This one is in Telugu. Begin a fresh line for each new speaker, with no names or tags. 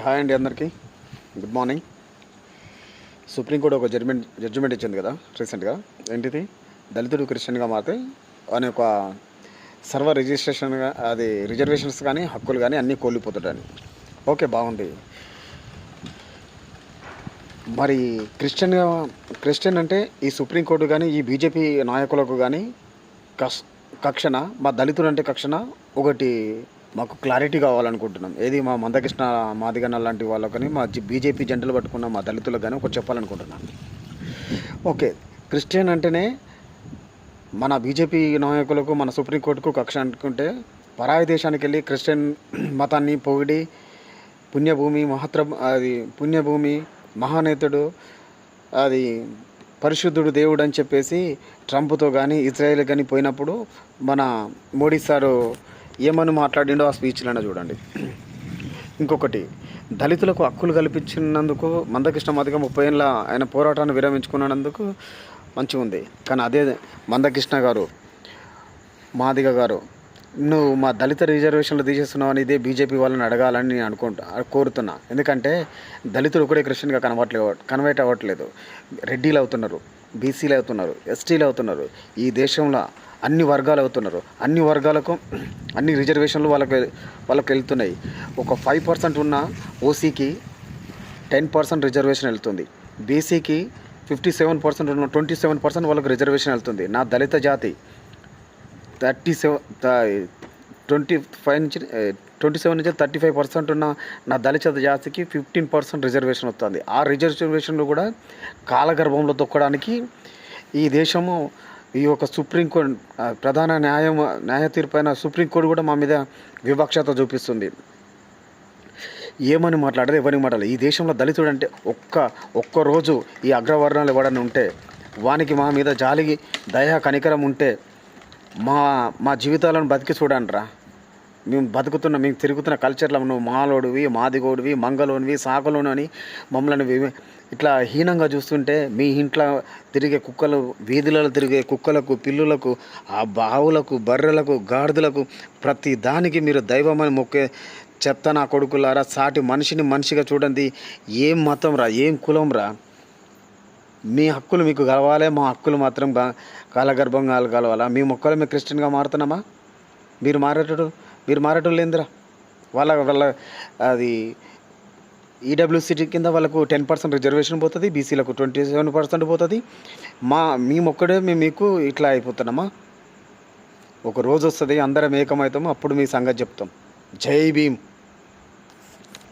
హాయ్ అండి అందరికీ. Good morning. సుప్రీంకోర్టు ఒక జడ్జిమెంట్ ఇచ్చింది కదా రీసెంట్గా. ఏంటిది? దళితుడు క్రిస్టియన్గా మారితే అని ఒక రిజిస్ట్రేషన్గా అది రిజర్వేషన్స్ కానీ హక్కులు కానీ అన్నీ కోల్పోతాడని. ఓకే, బాగుంది. మరి క్రిస్టియన్ అంటే ఈ సుప్రీంకోర్టు కానీ ఈ బీజేపీ నాయకులకు కానీ కక్షణ, మా దళితుడు అంటే కక్షణ ఒకటి మాకు క్లారిటీ కావాలనుకుంటున్నాం. ఏది మా మందకృష్ణ మాదిగన్న లాంటి వాళ్ళకు కానీ మా బీజేపీ జెండలు పట్టుకున్న మా దళితులకు కానీ ఒకటి చెప్పాలనుకుంటున్నాను. ఓకే, క్రిస్టియన్ అంటేనే మన బీజేపీ నాయకులకు మన సుప్రీంకోర్టుకు కక్ష అనుకుంటే పరాయి దేశానికి వెళ్ళి క్రిస్టియన్ మతాన్ని పొగిడి పుణ్యభూమి మహానేతుడు అది పరిశుద్ధుడు దేవుడు అని చెప్పేసి ట్రంప్తో కానీ ఇజ్రాయెల్ కానీ పోయినప్పుడు మన మోడీ సారు ఏమని మాట్లాడిండో ఆ స్పీచ్లోనే చూడండి. ఇంకొకటి, దళితులకు హక్కులు కల్పించినందుకు మందకృష్ణ మాదిగ 30 ఏళ్ళ ఆయన పోరాటాన్ని విరమించుకున్నందుకు మంచిగా ఉంది. కానీ అదే మందకృష్ణ గారు మాదిగ గారు నువ్వు మా దళిత రిజర్వేషన్లు తీసేస్తున్నావు అని ఇదే బీజేపీ వాళ్ళని అడగాలని నేను కోరుతున్నా. ఎందుకంటే దళితులు కూడా క్రిస్టియన్గా కన్వర్ట్ అవ్వట్లేదు. రెడ్డిలు అవుతున్నారు, బీసీలు అవుతున్నారు, ఎస్టీలు అవుతున్నారు. ఈ దేశంలో అన్ని వర్గాలు అవుతున్నారు. అన్ని వర్గాలకు అన్ని రిజర్వేషన్లు వాళ్ళకి వెళ్తున్నాయి. ఒక 5% ఉన్న ఓసీకి 10% రిజర్వేషన్ వెళ్తుంది. బీసీకి 57% ఉన్న 27% వాళ్ళకి రిజర్వేషన్ వెళ్తుంది. నా దళిత జాతి 27 నుంచి 35% ఉన్న నా దళిత జాతికి 15% రిజర్వేషన్ వస్తుంది. ఆ రిజర్వేషన్లు కూడా కాలగర్భంలో తొక్కడానికి ఈ దేశము ఈ యొక్క సుప్రీంకోర్టు ప్రధాన న్యాయ తీర్పు అయిన సుప్రీంకోర్టు కూడా మా మీద వివక్షత చూపిస్తుంది. ఏమని మాట్లాడరు, ఎవరిని మాట్లాడరు. ఈ దేశంలో దళితుడు అంటే ఒక్కరోజు ఈ అగ్రవర్ణాలు ఎవడన్నా ఉంటే వానికి మా మీద జాలిగి దయా కనికరం ఉంటే మా జీవితాలను బతికి చూడండిరా. మేము తిరుగుతున్న కల్చర్లో నువ్వు మాలోడివి, మాదిగోడివి, మంగళోనివి, సాకలోని అని మమ్మల్ని ఇట్లా హీనంగా చూస్తుంటే మీ ఇంట్లో తిరిగే కుక్కలు, వీధులలో తిరిగే కుక్కలకు, పిల్లులకు, ఆ బావులకు, బర్రెలకు, గాడిదలకు ప్రతి దానికి మీరు దైవమని మొక్కే చెత్త నా కొడుకులారా. సాటి మనిషిని మనిషిగా చూడండి. ఏం మతం రా, ఏం కులం రా. మీ హక్కులు మీకు కలవాలి, మా హక్కులు మాత్రం కాలగర్భంగా కలవాలా? మీ మొక్కలు మేము క్రిస్టియన్గా మారుతున్నామా? మీరు మారేటోళ్ళు ఏందిరా? వాళ్ళ అది ఈడబ్ల్యూసీ కింద వాళ్ళకు 10% రిజర్వేషన్ పోతుంది, బీసీలకు 27% పోతుంది. మేము మీకు ఇట్లా అయిపోతున్నామా? ఒక రోజు వస్తుంది, అందరం ఏకమవుతాము, అప్పుడు మీ సంగతి చెప్తాం. జై భీమ్.